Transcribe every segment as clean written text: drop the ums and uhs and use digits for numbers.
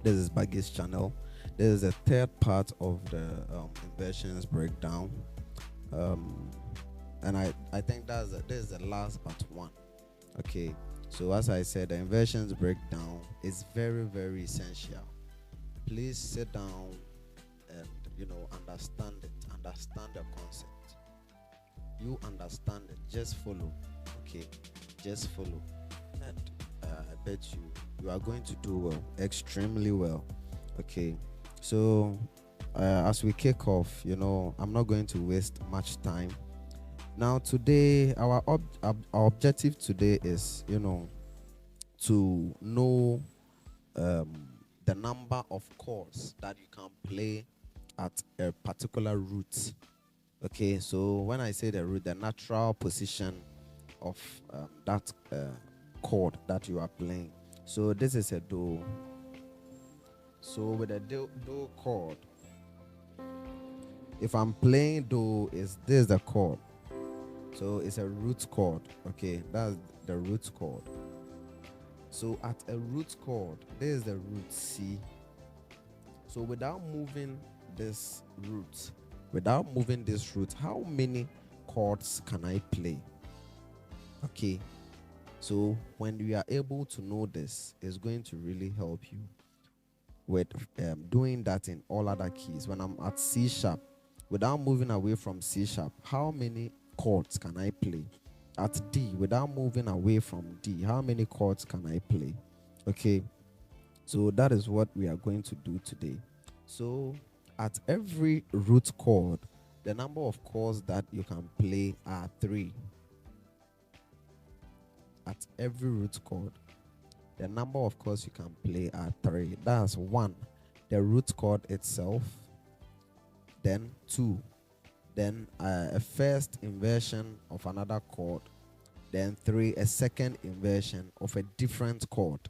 This is Baggy's channel. This is the third part of the inversions breakdown. Um, and I think this is the last part one. Okay. So as I said, the inversions breakdown is very, very essential. Please sit down and understand it. Understand the concept. You understand it. Just follow. Okay. Just follow. And I bet you are going to do well, extremely well. Okay. So as we kick off, I'm not going to waste much time. Now today, our objective today is, to know the number of chords that you can play at a particular root. Okay, so when I say the root, the natural position of that chord that you are playing. So this is a do. So with a do chord, if I'm playing do, this is the chord. So it's a root chord. Okay, that's the root chord. So at a root chord, this is the root C. So without moving this root, how many chords can I play? Okay, so when we are able to know this, it's going to really help you with doing that in all other keys. When I'm at C sharp, without moving away from C sharp, how many chords can I play? At D, without moving away from D, how many chords can I play? Okay, so that is what we are going to do today. So at every root chord, the number of chords that you can play are 3. At every root chord, the number of chords you can play are 3. That's 1, the root chord itself, then 2, then a first inversion of another chord, then 3, a second inversion of a different chord.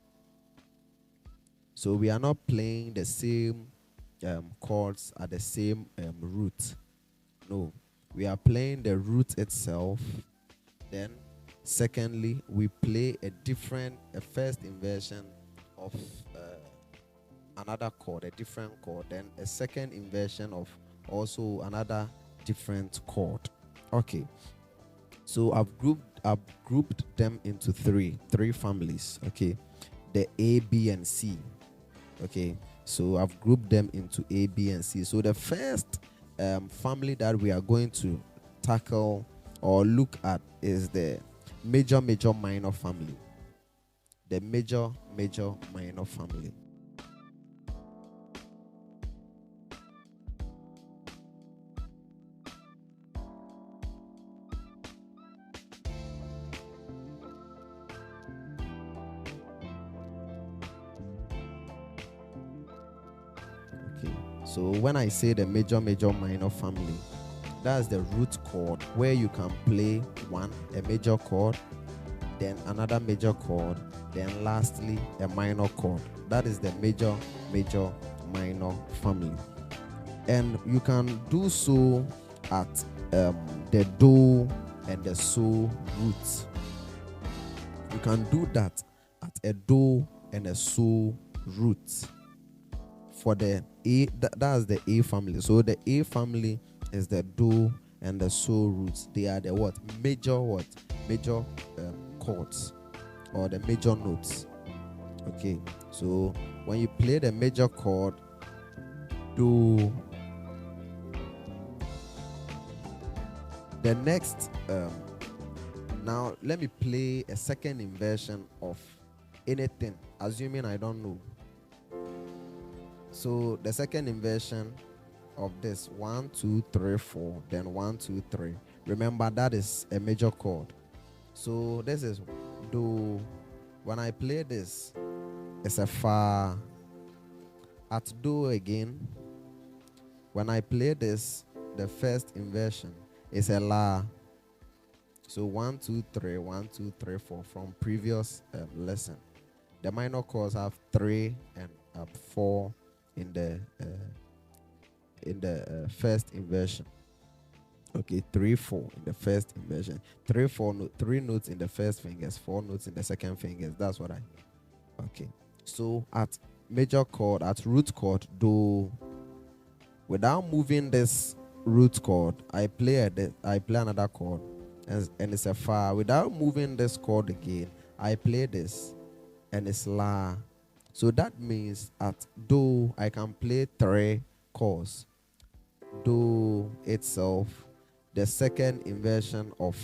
So we are not playing the same chords at the same root. No, we are playing the root itself. Then secondly, we play a first inversion of another chord, a different chord, then a second inversion of also another different chord. Okay, so I've grouped them into three families. Okay, the A, B, and C. Okay, so I've grouped them into A, B, and C. So the first family that we are going to tackle or look at is the major minor family. The major minor family. Okay, so when I say the major minor family, that's the root chord where you can play a major chord, then another major chord, then lastly a minor chord. That is the major minor family. And you can do so at the do and the so roots. You can do that at a do and a so root. For the A, that's the A family. So the A family is the do and the so roots. They are the major chords or the major notes. Okay, so when you play the major chord, do, the next now let me play a second inversion of anything, assuming I don't know. So the second inversion of this 1, 2, 3, 4, then 1, 2, 3. Remember that is a major chord. So this is do. When I play this, it's a fa. At do again, when I play this, the first inversion is a la. So 1, 2, 3, 1, 2, 3, 4 from previous lesson. The minor chords have 3 and 4 in the first inversion. Okay, 3, 4 in the first inversion. 3 notes in the first fingers, 4 notes in the second fingers. That's what I mean. Okay, so at major chord, at root chord do. Without moving this root chord, I play another chord, and it's a fa. Without moving this chord again, I play this, and it's la. So that means at do I can play three chords. Do itself, the second inversion of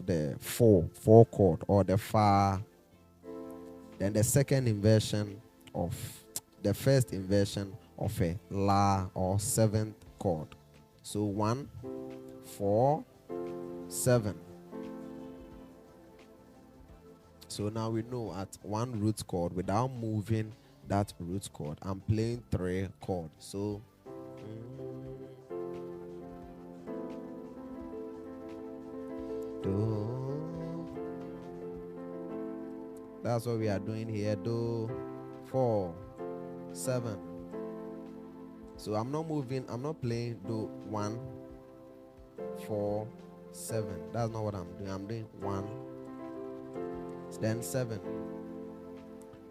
the four chord, or the fa, then the second inversion of the first inversion of a la, or seventh chord. So 1, 4, 7. So now we know at one root chord, without moving that root chord, I'm playing three chords. So do. That's what we are doing here. Do, 4, 7. So I'm not moving. I'm not playing do 1, 4, 7. That's not what I'm doing. I'm doing 1, then 7.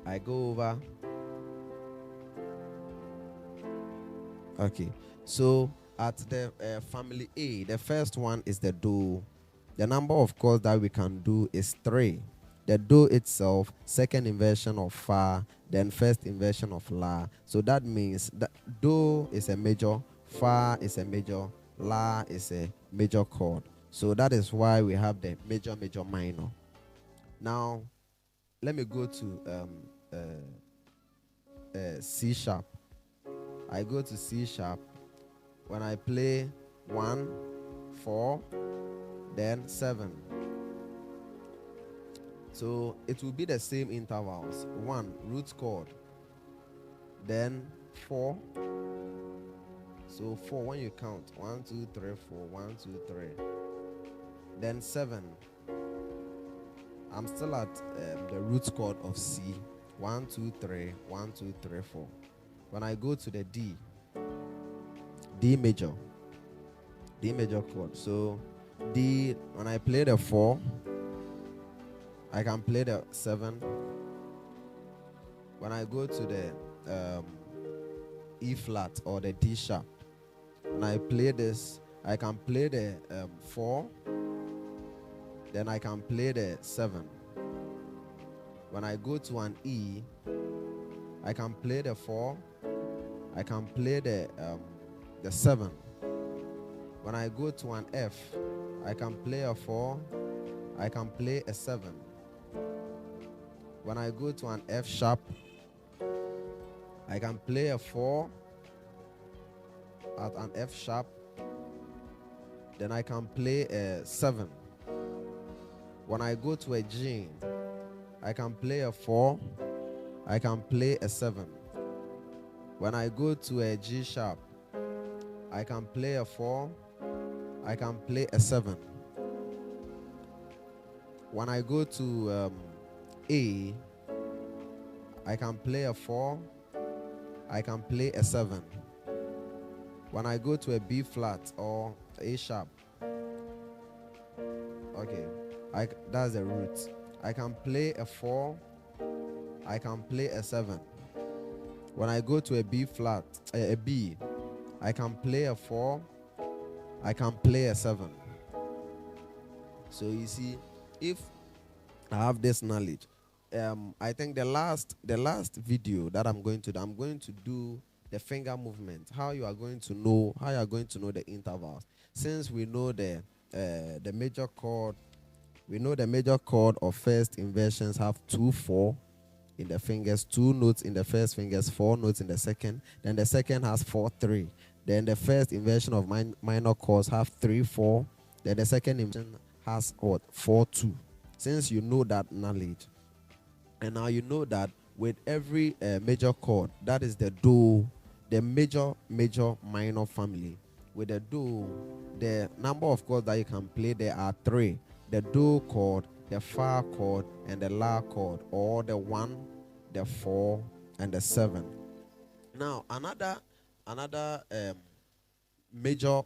I go over. Okay. So at the family A, the first one is the do. The number of chords that we can do is 3. The do itself, second inversion of fa, then first inversion of la. So that means that do is a major, fa is a major, la is a major chord. So that is why we have the major, major, minor. Now, let me go to C sharp. I go to C sharp. When I play 1, 4, then 7. So it will be the same intervals. 1, root chord, then 4. So 4, when you count, 1, 2, 3, 4, 1, 2, 3. Then 7. I'm still at the root chord of C. 1, 2, 3, 1, 2, 3, 4. When I go to the D major chord. So D, when I play the 4, I can play the 7. When I go to the E flat or the D sharp, when I play this, I can play the 4, then I can play the 7. When I go to an E, I can play the 4, I can play the 7. When I go to an F, I can play a 4, I can play a 7. When I go to an F sharp, I can play a 4 at an F sharp, then I can play a 7. When I go to a G, I can play a 4, I can play a 7. When I go to a G sharp, I can play a 4, I can play a 7. When I go to A, I can play a 4, I can play a 7. When I go to a B flat or A sharp, okay, that's the root. I can play a 4, I can play a 7. When I go to a B flat, a B, I can play a 4, I can play a 7. So you see, if I have this knowledge, I think the last video that I'm going to do the finger movement. How you are going to know the intervals. Since we know the major chord, we know the major chord of first inversions have 2, 4 in the fingers, 2 notes in the first fingers, 4 notes in the second. Then the second has 4, 3. Then the first inversion of minor chords have 3, 4. Then the second inversion has 4, 2. Since you know that knowledge, and now you know that with every major chord, that is the do, the major, minor family. With the do, the number of chords that you can play there are 3: the do chord, the fa chord, and the la chord, or the 1, the 4, and the 7. Now another major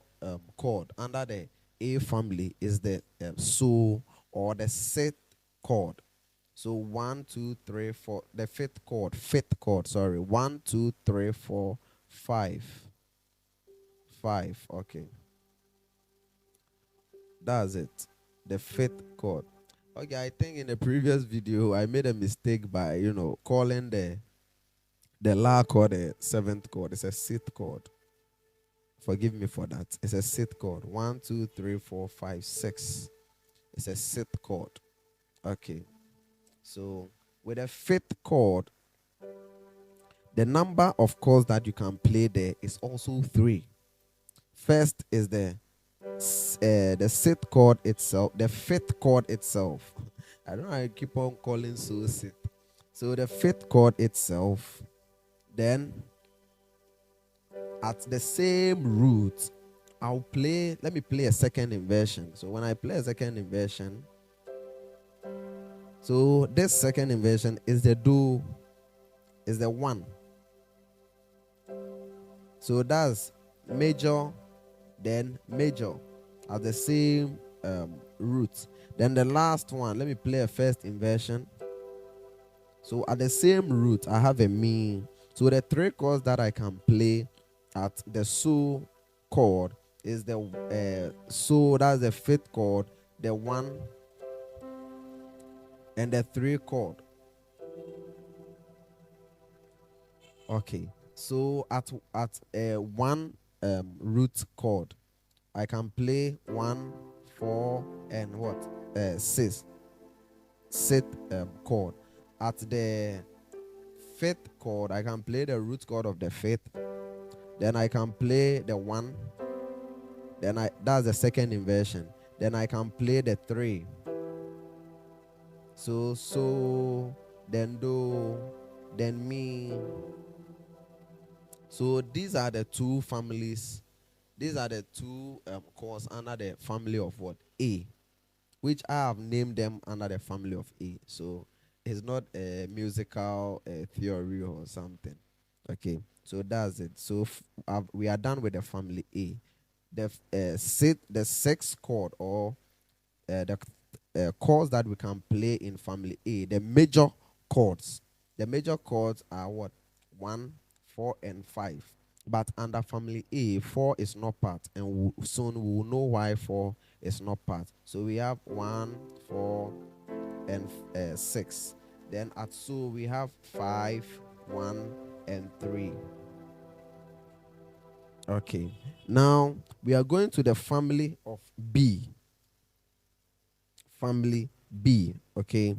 chord under the A family is the so, or the sixth chord. So 1, 2, 3, 4. The fifth chord. Sorry, 1, 2, 3, 4, 5. 5. Okay, that's it. The fifth chord. Okay, I think in the previous video I made a mistake by calling the la chord a seventh chord. It's a sixth chord. Forgive me for that. It's a sixth chord. 1, 2, 3, 4, 5, 6. It's a sixth chord. Okay. So with a fifth chord, the number of chords that you can play there is also 3. First is the sixth chord itself, the fifth chord itself. I don't know. I keep on calling so sixth. So the fifth chord itself, then at the same root, let me play a second inversion. So when I play a second inversion, so this second inversion is the do, is the 1. So that's major, then major at the same root. Then the last one, let me play a first inversion. So at the same root, I have a mi. So the 3 chords that I can play at the so chord is the so, that's the fifth chord, the 1, and the 3 chord. Okay. So at 1 root chord, I can play 1, 4, and what? 6. Sixth chord. At the fifth chord, I can play the root chord of the fifth. Then I can play the 1. Then that's the second inversion. Then I can play the 3. So, then do, then mi. So these are the two families. These are the two chords under the family of what? A, which I have named them under the family of A. So it's not a musical theory or something. Okay, so that's it. So we are done with the family A. The sixth chord, or the chords that we can play in family A, the major chords. The major chords are what? 1, 4, and 5. But under family A, 4 is not part, and soon we will know why 4 is not part. So we have 1, 4, and 6. Then at so we have 5, 1, and 3. Okay. Now we are going to the family of B. Family B. Okay.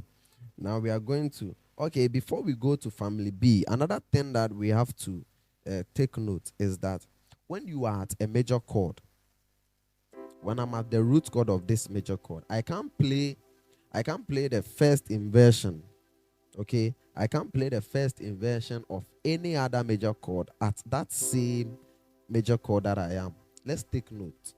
Now we are going to. Okay. Before we go to family B, another thing that we have to take note is that when you are at a major chord, when I'm at the root chord of this major chord, I can't play the first inversion. Okay, I can't play the first inversion of any other major chord at that same major chord that I am. Let's take note.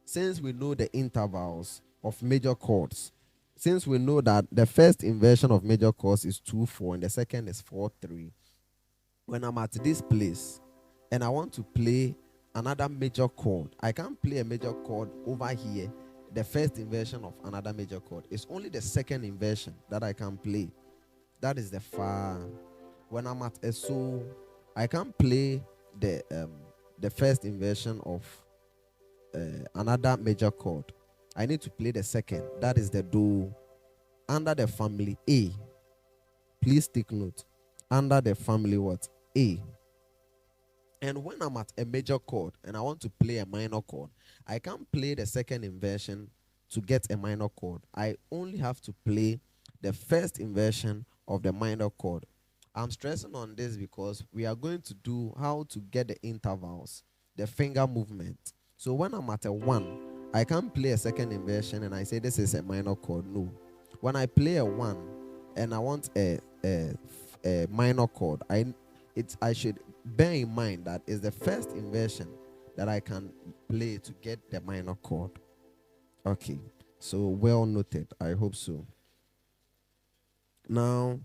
Since we know the intervals of major chords, since we know that the first inversion of major chords is 2, 4, and the second is 4, 3, when I'm at this place and I want to play another major chord, I can't play a major chord over here, the first inversion of another major chord. It's only the second inversion that I can play. That is the fa. When I'm at a so, I can't play the first inversion of another major chord. I need to play the second. That is the do. Under the family A. Please take note. Under the family what? A. And when I'm at a major chord and I want to play a minor chord, I can't play the second inversion to get a minor chord. I only have to play the first inversion of the minor chord. I'm stressing on this because we are going to do how to get the intervals, the finger movement. So when I'm at a 1, I can't play a second inversion and I say this is a minor chord. No. When I play a 1 and I want a minor chord, I should bear in mind that is the first inversion that I can play to get the minor chord. Okay, so well noted. I hope so. Now,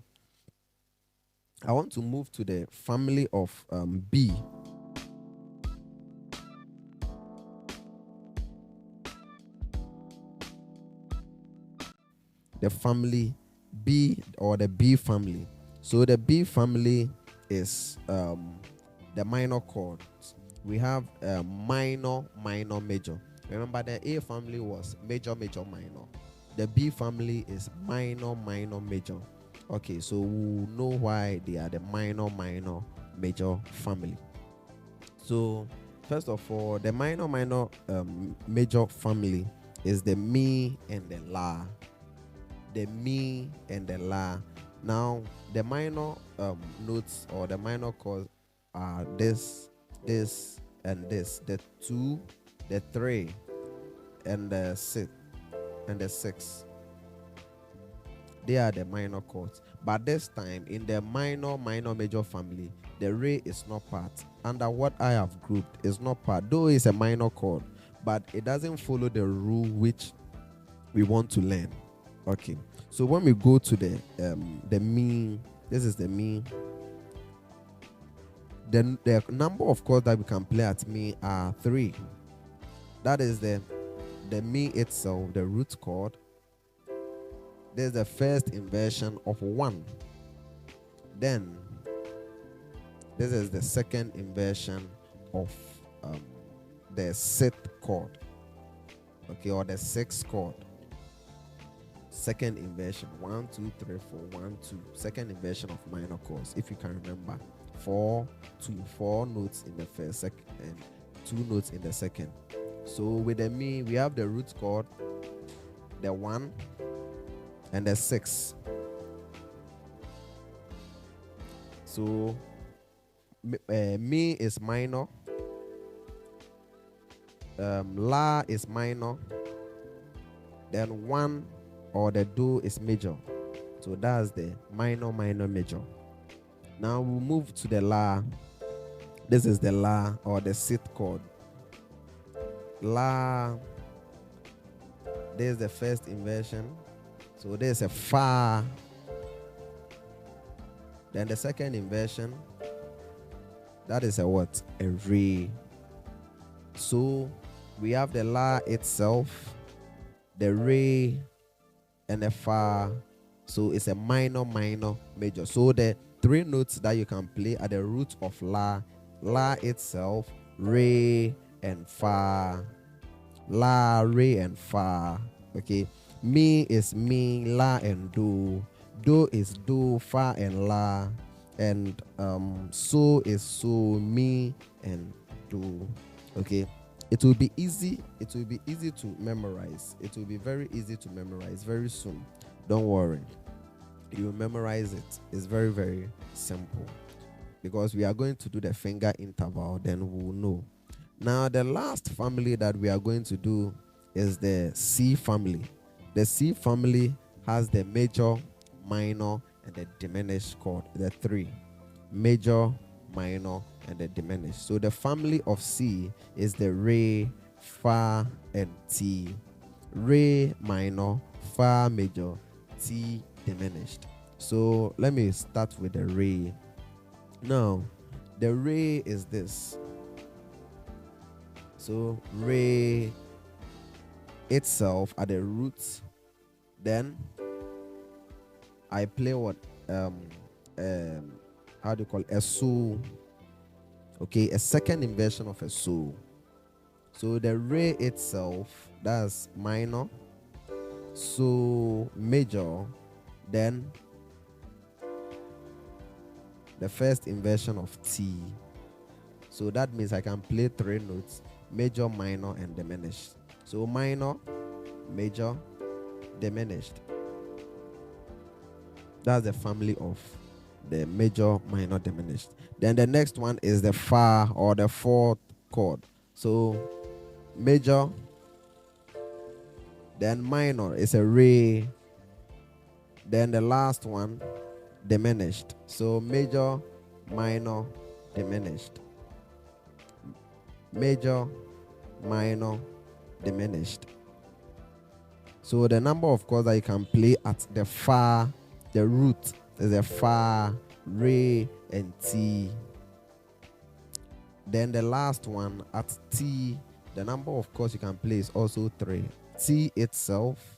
I want to move to the family of B. The family B or the B family. So the B family is the minor chords. We have minor, minor, major. Remember, the A family was major, major, minor. The B family is minor, minor, major. Okay, so we'll know why they are the minor, minor, major family. So first of all, the minor, minor, major family is the mi and the la. The mi and the la. Now the minor notes or the minor chords are this, and this. The 2, the 3, and the 6. They are the minor chords. But this time in the minor, minor, major family, the re is not part. Under what I have grouped is not part, though it's a minor chord, but it doesn't follow the rule which we want to learn. Okay, so when we go to the mi, this is the mi. Then the number of chords that we can play at mi are 3. That is the mi itself, the root chord. There's the first inversion of 1. Then this is the second inversion of the 6th chord. Okay, or the 6th chord. Second inversion, 1, 2, 3, 4, 1, 2. Second inversion of minor chords, if you can remember. 4, 2, 4 notes in the first, second, and 2 notes in the second. So with the mi, we have the root chord, the 1, and the 6. So mi is minor, la is minor, then 1 or the do is major. So that's the minor, minor, major. Now we'll move to the la. This is the la or the 6th chord. La, there's the first inversion. So there's a fa. Then the second inversion, that is a what? A re. So we have the la itself, the re, and the fa. So it's a minor, minor, major. So the 3 notes that you can play are the root of la, la itself, re, and fa. La, re, and fa. Okay. Mi is mi, la, and do. Do is do, fa, and la. And so is so, mi, and do. Okay. It will be easy. It will be easy to memorize. It will be very easy to memorize very soon. Don't worry. You will memorize it. It's very, very simple. Because we are going to do the finger interval, then we will know. Now, the last family that we are going to do is the C family. The C family has the major, minor, and the diminished chord. The 3. Major, minor, and the diminished. So the family of C is the re, fa, and T. Re minor, fa major, T diminished. So let me start with the re. Now, the re is this. So re itself at the roots. Then I play what how do you call it? A so. Okay, a second inversion of a so. So the re itself, that's minor, so major, then the first inversion of T. So that means I can play 3 notes: major, minor, and diminished. So minor, major, diminished. That's the family of the major, minor, diminished. Then the next one is the fa or the 4th chord. So major, then minor is a re, then the last one diminished. So major, minor, diminished. Major, minor, diminished. So the number of chords that you can play at the fa, the root is a fa, re, and T. Then the last one at T, the number of chords you can play is also 3. T itself,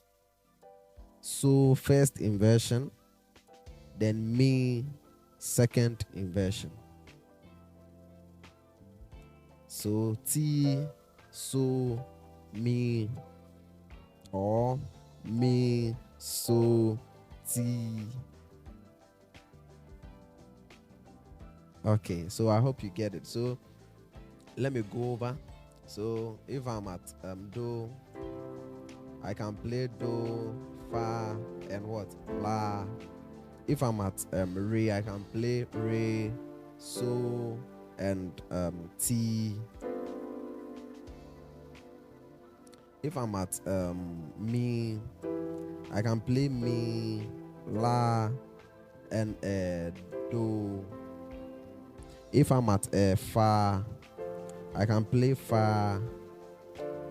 So first inversion, then mi second inversion. So ti, so, mi, or mi, so, ti. Okay, so I hope you get it. So let me go over. So if I'm at do, I can play do, fa, and what? La. If I'm at re, I can play re, so, and ti. If I'm at mi, I can play mi, la, and do. If I'm at fa, I can play fa,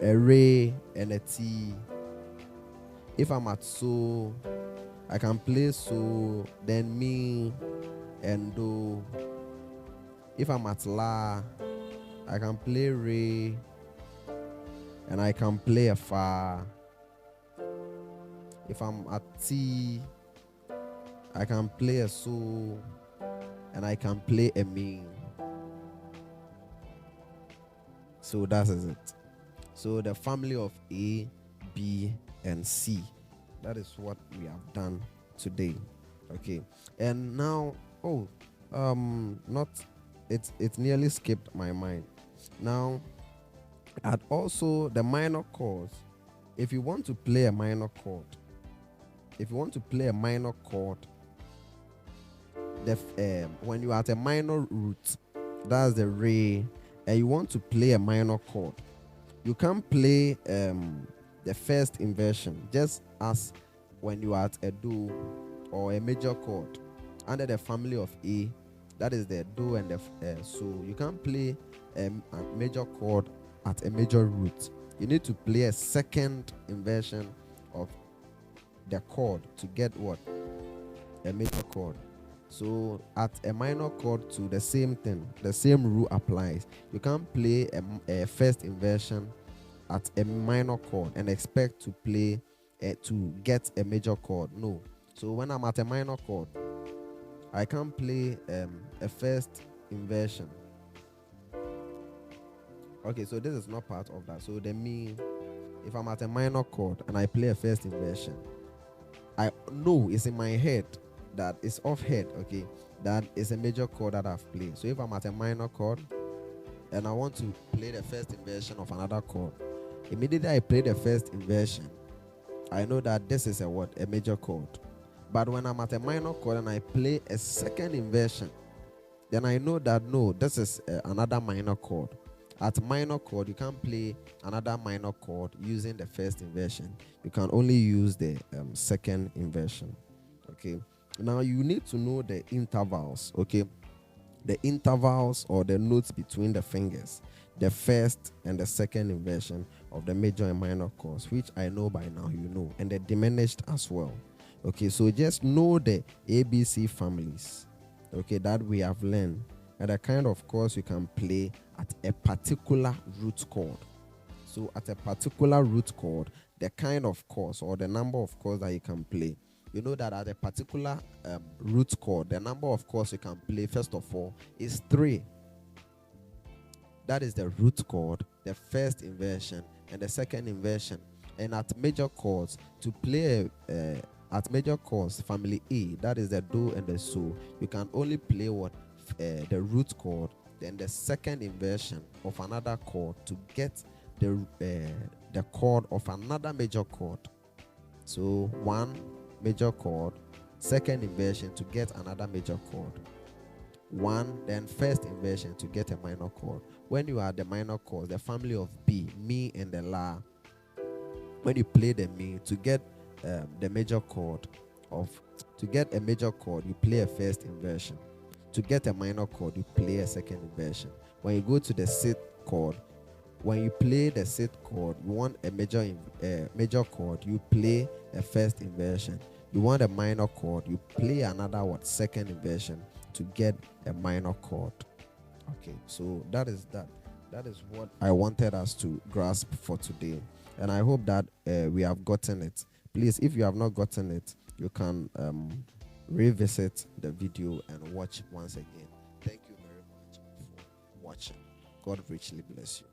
a re, and a ti. If I'm at so, I can play so, then mi, and do. If I'm at la, I can play re, and I can play a fa. If I'm at ti, I can play a so, and I can play a mi. So that is it. So the family of A, B, and C. That is what we have done today. Okay. And now, not it nearly skipped my mind. Now, and also the minor chords. If you want to play a minor chord, when you are at a minor root, that's the re, and you want to play a minor chord, you can play the first inversion just as when you are at a do or a major chord under the family of A, that is the do and the so. You can play a major chord at a major root. You need to play a second inversion of the chord to get what? A major chord. So at a minor chord to the same thing, the same rule applies. You can't play a first inversion at a minor chord and expect to play to get a major chord. No. So when I'm at a minor chord, I can play a first inversion. Okay, so this is not part of that. So the mi, if I'm at a minor chord and I play a first inversion, I know it's in my head that it's off head, okay, that is a major chord that I've played. So if I'm at a minor chord and I want to play the first inversion of another chord, immediately I play the first inversion, I know that this is a major chord. But when I'm at a minor chord and I play a second inversion, then I know that no, this is another minor chord. At minor chord, you can't play another minor chord using the first inversion. You can only use the second inversion. Okay. Now you need to know the intervals. Okay. The intervals or the notes between the fingers, the first and the second inversion of the major and minor chords, which I know by now, you know, and the diminished as well. Okay. So just know the ABC families, okay, that we have learned, and the kind of chords you can play at a particular root chord. So at a particular root chord, the kind of chords or the number of chords that you can play. You know that at a particular root chord, the number of chords you can play, first of all, is 3. That is the root chord, the first inversion, and the second inversion. And at major chords, to play at major chords, family A, that is the do and the so, you can only play what? The root chord, then the second inversion of another chord to get the chord of another major chord. So one major chord, second inversion to get another major chord. One, then first inversion to get a minor chord. When you are the minor chords, the family of B, mi and the la, when you play the mi to get the major chord to get a major chord, you play a first inversion. To get a minor chord, you play a second inversion. When you go to the sixth chord, when you play the sixth chord, you want a major chord, you play a first inversion. You want a minor chord, you play another second inversion to get a minor chord. Okay, so that is that. That is what I wanted us to grasp for today, and I hope that we have gotten it. Please, if you have not gotten it, you can revisit the video and watch once again. Thank you very much for watching. God richly bless you.